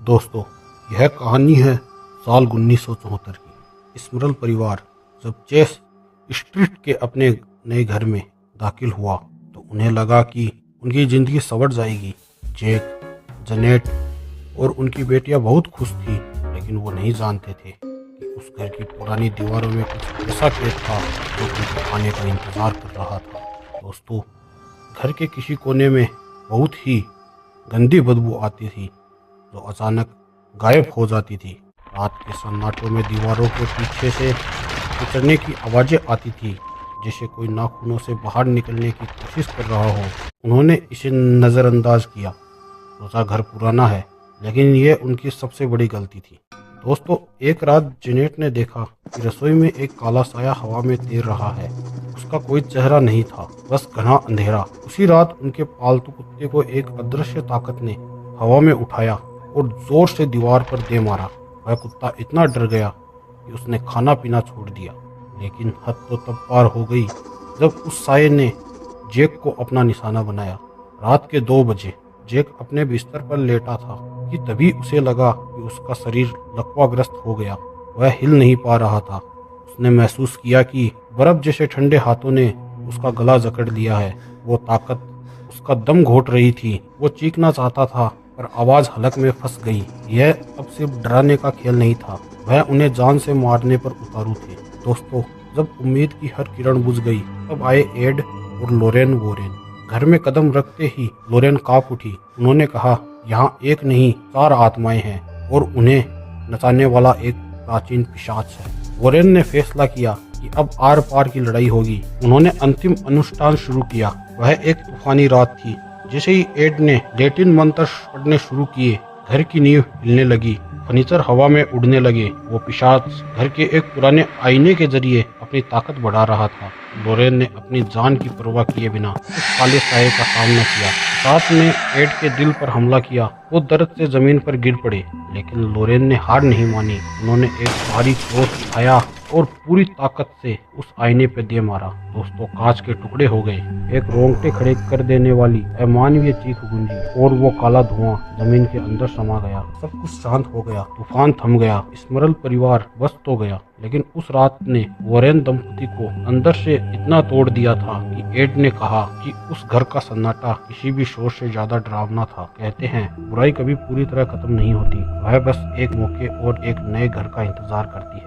दोस्तों, यह कहानी है साल 1974 की। स्मरल परिवार जब चेस स्ट्रीट के अपने नए घर में दाखिल हुआ तो उन्हें लगा कि उनकी ज़िंदगी संवर जाएगी। जैक, जनेट और उनकी बेटियां बहुत खुश थी, लेकिन वो नहीं जानते थे कि उस घर की पुरानी दीवारों में कुछ ऐसा कैद था जो उनके आने का इंतज़ार कर रहा था। दोस्तों, घर के किसी कोने में बहुत ही गंदी बदबू आती थी जो अचानक गायब हो जाती थी। रात के सन्नाटों में दीवारों के पीछे से कुचलने की आवाज़ें आती थी, जैसे कोई नाखूनों से बाहर निकलने की कोशिश कर रहा हो। उन्होंने इसे नज़रअंदाज किया। सोचा घर पुराना है, लेकिन यह उनकी सबसे बड़ी गलती थी। दोस्तों, एक रात जेनेट ने देखा कि रसोई में एक काला साया हवा में तैर रहा है। उसका कोई चेहरा नहीं था, बस घना अंधेरा। उसी रात उनके पालतू कुत्ते को एक अदृश्य ताकत ने हवा में उठाया और जोर से दीवार पर दे मारा। वह कुत्ता इतना डर गया कि उसने खाना पीना छोड़ दिया। लेकिन हद तो तब पार हो गई जब उस साये ने जैक को अपना निशाना बनाया। रात के 2 बजे जैक अपने बिस्तर पर लेटा था कि तभी उसे लगा कि उसका शरीर लकवाग्रस्त हो गया। वह हिल नहीं पा रहा था। उसने महसूस किया कि बर्फ जैसे ठंडे हाथों ने उसका गला जकड़ लिया है। वो ताकत उसका दम घोट रही थी। वो चीखना चाहता था, पर आवाज़ हलक में फंस गई। यह अब सिर्फ डराने का खेल नहीं था, वह उन्हें जान से मारने पर उतारू थे। दोस्तों, जब उम्मीद की हर किरण बुझ गई, तब आए एड और लोरेन वोरेन। घर में कदम रखते ही लोरेन कांप उठी। उन्होंने कहा, यहाँ एक नहीं 4 आत्माएं हैं और उन्हें नचाने वाला एक प्राचीन पिशाच है। वोरेन ने फैसला किया कि अब आर पार की लड़ाई होगी। उन्होंने अंतिम अनुष्ठान शुरू किया। वह एक तूफानी रात थी। जैसे ही एड ने लैटिन मंत्र पढ़ने शुरू किए, घर की नींव हिलने लगी, फर्नीचर हवा में उड़ने लगे। वो पिशाच घर के एक पुराने आईने के जरिए अपनी ताकत बढ़ा रहा था। लोरेन ने अपनी जान की परवाह किए बिना उस काले साये का सामना किया। पिशाच ने एड के दिल पर हमला किया। वो दर्द से जमीन पर गिर पड़े, लेकिन लोरेन ने हार नहीं मानी। उन्होंने एक भारी क्रोध उठाया और पूरी ताकत से उस आईने पे दे मारा। दोस्तों, कांच के टुकड़े हो गए। एक रोंगटे खड़े कर देने वाली अमानवीय चीख गूंजी और वो काला धुआं जमीन के अंदर समा गया। सब कुछ शांत हो गया। तूफान थम गया। स्मरल परिवार बस तो गया, लेकिन उस रात ने वोरेन दंपति को अंदर से इतना तोड़ दिया था कि एड ने कहा कि उस घर का सन्नाटा किसी भी शोर से ज्यादा डरावना था। कहते हैं, बुराई कभी पूरी तरह खत्म नहीं होती, वह बस एक मौके और एक नए घर का इंतजार करती है।